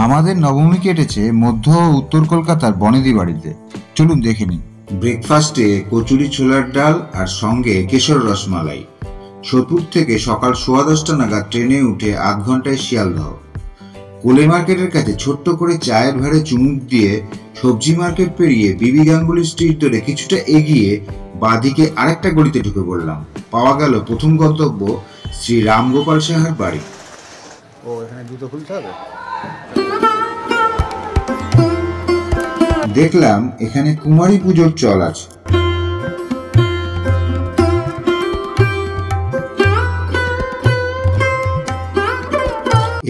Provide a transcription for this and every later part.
আমাদের নবমী কেটেছে মধ্য ও উত্তর কলকাতার বনেদি বাড়িতে। চলুন দেখে নিন। ব্রেকফাস্টে কচুরি ছোলার ডাল আর সঙ্গে কেশর রসমালাই। সোদপুর থেকে সকাল 10:15 নাগাদ ট্রেনে উঠে আধ ঘন্টায় শিয়ালদহ। কোলে মার্কেটের কাছে ছোট্ট করে চায়ের ভারে চুমুক দিয়ে সবজি মার্কেট পেরিয়ে বিবি গাঙ্গুলি স্ট্রিট ধরে কিছুটা এগিয়ে বাঁদিকে আরেকটা গলিতে ঢুকে পড়লাম। পাওয়া গেল প্রথম গন্তব্য শ্রী রামগোপাল সাহার বাড়ি। এখানে জুতো খুলতে হবে। দেখলাম এখানে কুমারী পুজোর চল আছে।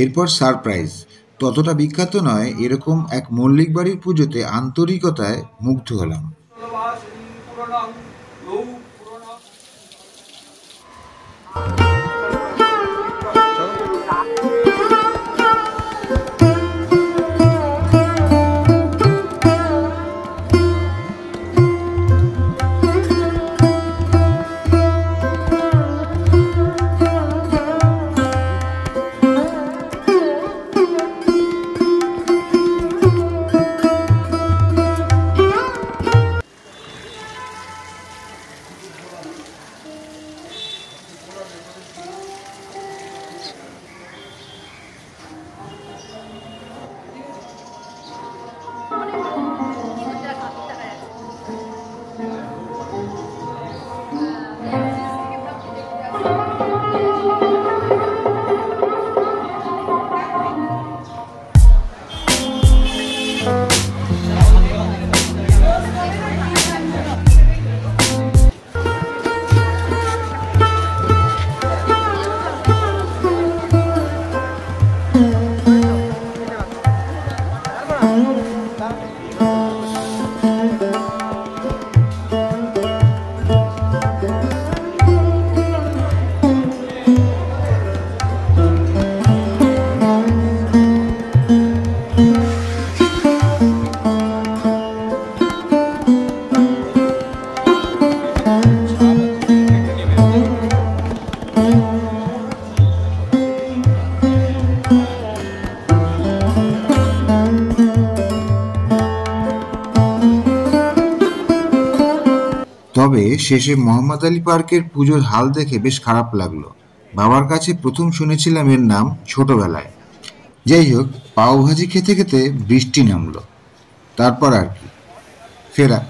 এরপর সারপ্রাইজ, ততটা বিখ্যাত নয় এরকম এক মল্লিক বাড়ির পুজোতে আন্তরিকতায় মুগ্ধ হলাম। তবে শেষে মোহাম্মদ আলী পার্কের পুজোর হাল দেখে বেশ খারাপ লাগলো। বাবার কাছে প্রথম শুনেছিলাম এর নাম ছোটবেলায়। যাই হোক, পাওভাজি খেতে খেতে বৃষ্টি নামলো। তারপর আর কি, ফেরা।